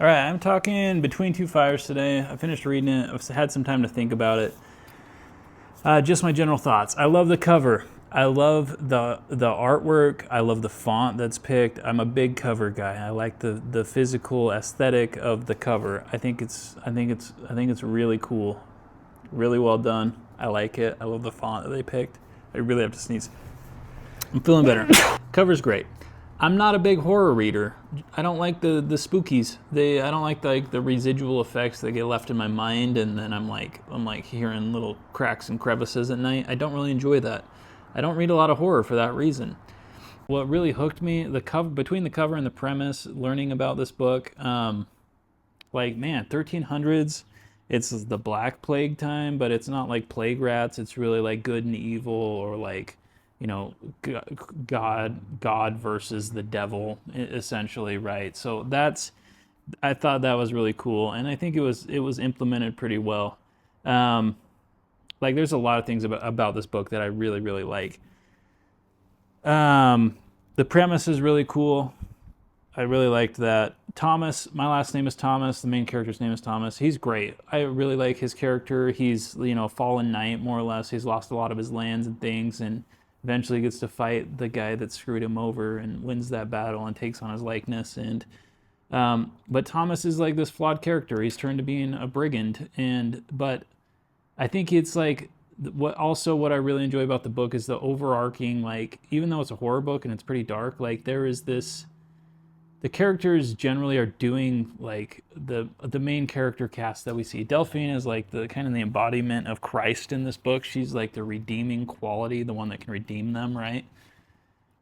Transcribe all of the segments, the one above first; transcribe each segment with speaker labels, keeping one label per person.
Speaker 1: All right, I'm talking Between Two Fires today. I finished reading it. I've had some time to think about it. Just my general thoughts. I love the cover. I love the artwork. I love the font that's picked. I'm a big cover guy. I like the physical aesthetic of the cover. I think it's really cool. Really well done. I like it. I love the font that they picked. I really have to sneeze. I'm feeling better. Cover's great. I'm not a big horror reader. I don't like the spookies. I don't like the residual effects that get left in my mind, and then I'm like hearing little cracks and crevices at night. I don't really enjoy that. I don't read a lot of horror for that reason. What really hooked me, the cover, between the cover and the premise, learning about this book, like man, 1300s. It's the Black Plague time, but it's not like plague rats. It's really like good and evil, or like you know, God versus the devil, essentially, right? So I thought that was really cool, and I think it was implemented pretty well. Um, like there's a lot of things about this book that I really really like. The premise is really cool. I really liked that. Thomas, my last name is Thomas. The main character's name is Thomas. He's great. I really like his character. He's, fallen knight, more or less. He's lost a lot of his lands and things, and eventually gets to fight the guy that screwed him over and wins that battle and takes on his likeness. But Thomas is like this flawed character. He's turned to being a brigand, but I think it's like what I really enjoy about the book is the overarching, like, even though it's a horror book and it's pretty dark, like there is this, the characters generally are doing like the main character cast that we see. Delphine is like the kind of the embodiment of Christ in this book. She's like the redeeming quality, the one that can redeem them, right?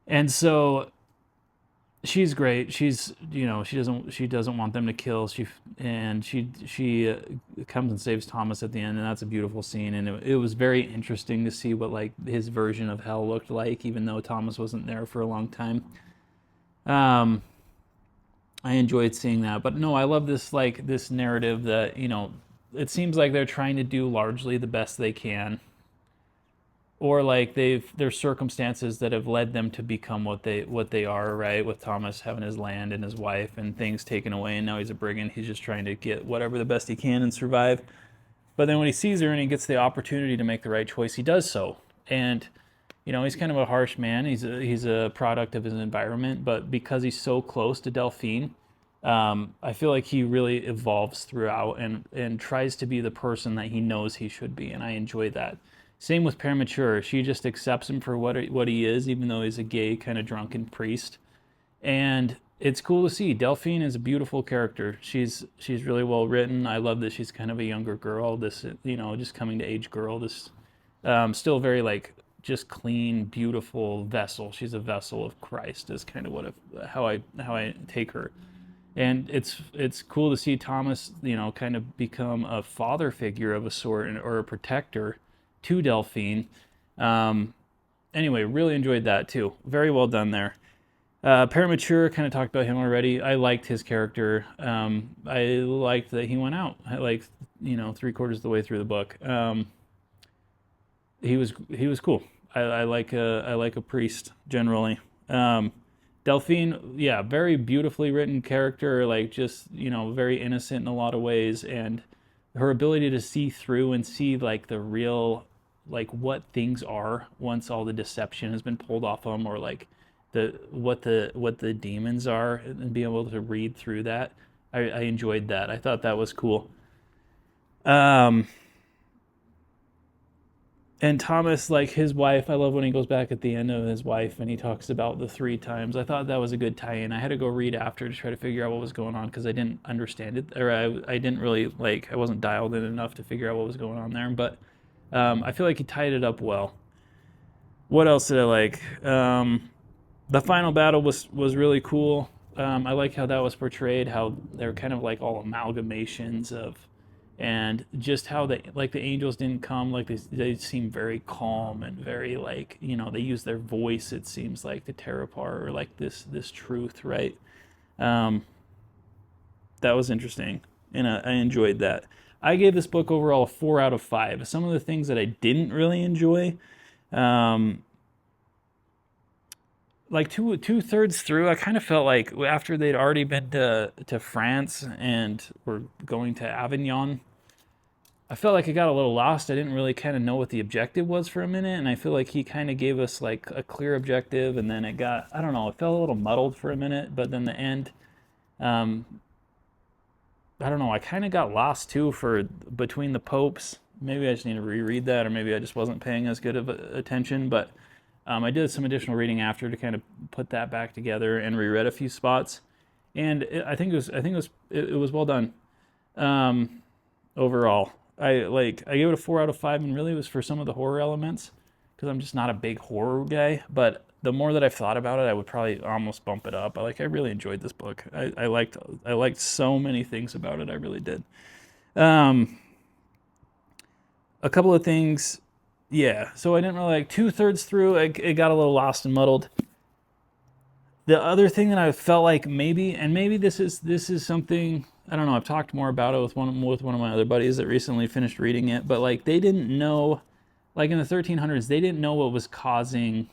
Speaker 1: And so she's great. She doesn't want them to kill. She comes and saves Thomas at the end, and that's a beautiful scene. And it was very interesting to see what like his version of hell looked like, even though Thomas wasn't there for a long time. Um, I enjoyed seeing that. But no, I love this narrative that, it seems like they're trying to do largely the best they can. Or like there's circumstances that have led them to become what they are, right? With Thomas having his land and his wife and things taken away, and now he's a brigand. He's just trying to get whatever the best he can and survive. But then when he sees her and he gets the opportunity to make the right choice, he does so. And he's kind of a harsh man. He's a product of his environment, but because he's so close to Delphine, I feel like he really evolves throughout and tries to be the person that he knows he should be, and I enjoy that. Same with Père Mature. She just accepts him for what he is, even though he's a gay kind of drunken priest. And it's cool to see. Delphine is a beautiful character. She's really well written. I love that she's kind of a younger girl. This just coming to age girl. This still very like just clean, beautiful vessel. She's a vessel of Christ. Is kind of how I take her. And it's cool to see Thomas, kind of become a father figure of a sort, or a protector to Delphine. Um, anyway, really enjoyed that too. Very well done there. Père Mature, kind of talked about him already. I liked his character. I liked that he went out. I like, 3/4 of the way through the book. He was cool. I like a priest generally. Delphine, yeah, very beautifully written character, like just, very innocent in a lot of ways, and her ability to see through and see like the real, like what things are once all the deception has been pulled off them, or like what the demons are, and being able to read through that. I enjoyed that. I thought that was cool. Um, and Thomas, like his wife, I love when he goes back at the end of his wife and he talks about the three times. I thought that was a good tie-in. I had to go read after to try to figure out what was going on because I didn't understand it, or I didn't really like, I wasn't dialed in enough to figure out what was going on there. But I feel like he tied it up well. What else did I like? The final battle was really cool. I like how that was portrayed. How they're kind of like all amalgamations of, and just how the angels didn't come, like they seem very calm and very like, they use their voice, it seems like, to tear apart, or like this truth, right? Um, that was interesting, and I enjoyed that. I gave this book overall a 4 out of 5. Some of the things that I didn't really enjoy, um, like two thirds through, I kind of felt like after they'd already been to France and were going to Avignon, I felt like it got a little lost. I didn't really kind of know what the objective was for a minute, and I feel like he kind of gave us like a clear objective, and then it got, I don't know, it felt a little muddled for a minute, but then the end, um, I don't know, I kind of got lost too for between the popes. Maybe I just need to reread that, or maybe I just wasn't paying as good of attention, but I did some additional reading after to kind of put that back together and reread a few spots, and it was well done. Um, Overall, I gave it a 4 out of 5, and really it was for some of the horror elements because I'm just not a big horror guy. But the more that I've thought about it, I would probably almost bump it up. I really enjoyed this book. I liked so many things about it. I really did. Um, a couple of things, yeah. So I didn't really like two-thirds through. It got a little lost and muddled. The other thing that I felt like maybe, and maybe this is something, I don't know. I've talked more about it with one of my other buddies that recently finished reading it, but like they didn't know, like in the 1300s, they didn't know what was causing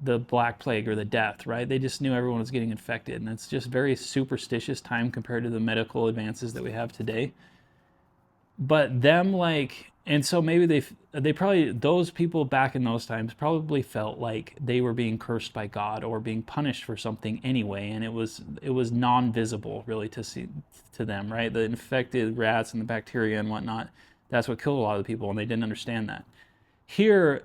Speaker 1: the Black Plague or the death, right? They just knew everyone was getting infected, and it's just very superstitious time compared to the medical advances that we have today. But them like, and so maybe they probably, those people back in those times probably felt like they were being cursed by God or being punished for something anyway, and it was non-visible really to see to them, right? The infected rats and the bacteria and whatnot, that's what killed a lot of the people, and they didn't understand that. Here,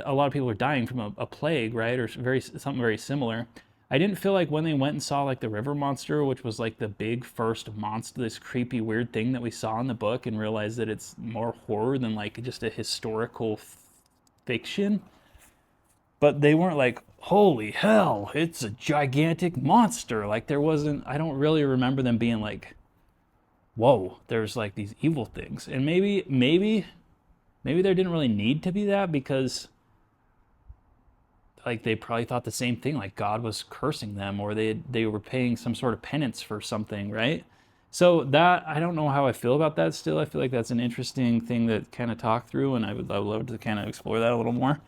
Speaker 1: a lot of people are dying from a plague, right, or something very similar. I didn't feel like when they went and saw like the river monster, which was like the big first monster, this creepy weird thing that we saw in the book, and realized that it's more horror than like just a historical fiction. But they weren't like, holy hell, it's a gigantic monster. Like there wasn't, I don't really remember them being like, whoa, there's like these evil things. And maybe there didn't really need to be that because like they probably thought the same thing, like God was cursing them or they were paying some sort of penance for something, right? So that, I don't know how I feel about that still. I feel like that's an interesting thing to kind of talk through, and I would love to kind of explore that a little more.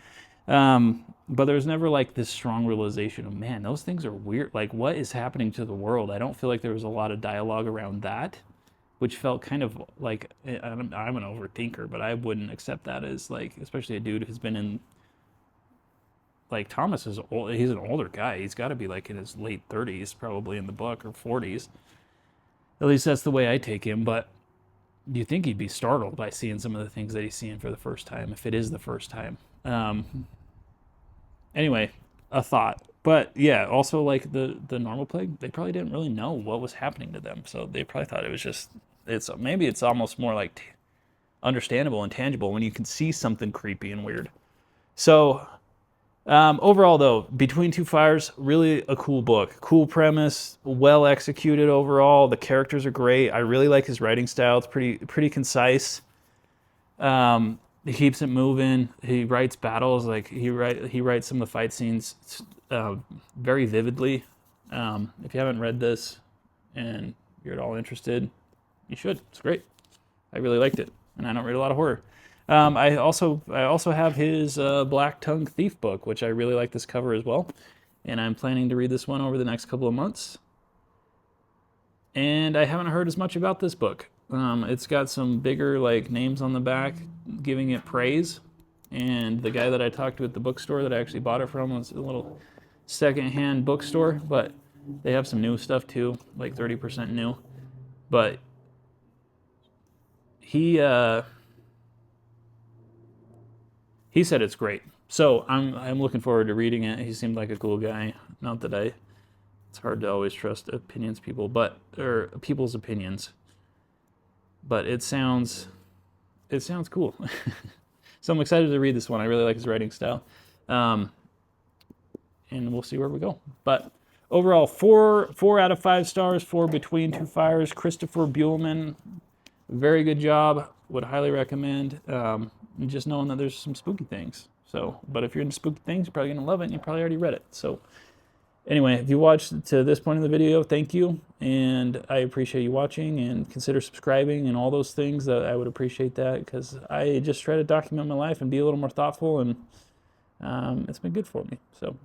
Speaker 1: But there's never like this strong realization of, man, those things are weird. Like, what is happening to the world? I don't feel like there was a lot of dialogue around that, which felt kind of like, I'm an overthinker, but I wouldn't accept that as like, especially a dude who's been in, like Thomas is old, he's an older guy. He's got to be like in his late 30s, probably in the book, or 40s. At least that's the way I take him. But do you think he'd be startled by seeing some of the things that he's seeing for the first time, if it is the first time? Anyway, a thought. But yeah, also like the normal plague, they probably didn't really know what was happening to them, so they probably thought it was just, it's almost more like understandable and tangible when you can see something creepy and weird. So overall, though, Between Two Fires, really a cool book. Cool premise, well executed overall. The characters are great. I really like his writing style. It's pretty concise. He keeps it moving. He writes battles like he writes some of the fight scenes very vividly. If you haven't read this and you're at all interested, you should. It's great. I really liked it, and I don't read a lot of horror. I also have his Black Tongue Thief book, which I really like this cover as well, and I'm planning to read this one over the next couple of months. And I haven't heard as much about this book. It's got some bigger like names on the back giving it praise, and the guy that I talked to at the bookstore that I actually bought it from was a little secondhand bookstore, but they have some new stuff too, like 30% new. But he he said it's great. So I'm looking forward to reading it. He seemed like a cool guy. Not that it's hard to always trust people's opinions, but it sounds cool. So I'm excited to read this one. I really like his writing style, and we'll see where we go. But overall, 4 out of 5 stars for Between Two Fires. Christopher Buehlman, very good job. Would highly recommend. Just knowing that there's some spooky things. So, but if you're into spooky things, you're probably gonna love it, and you probably already read it. So, anyway, if you watched to this point in the video, thank you, and I appreciate you watching. And consider subscribing and all those things. That I would appreciate that, because I just try to document my life and be a little more thoughtful, and it's been good for me. So.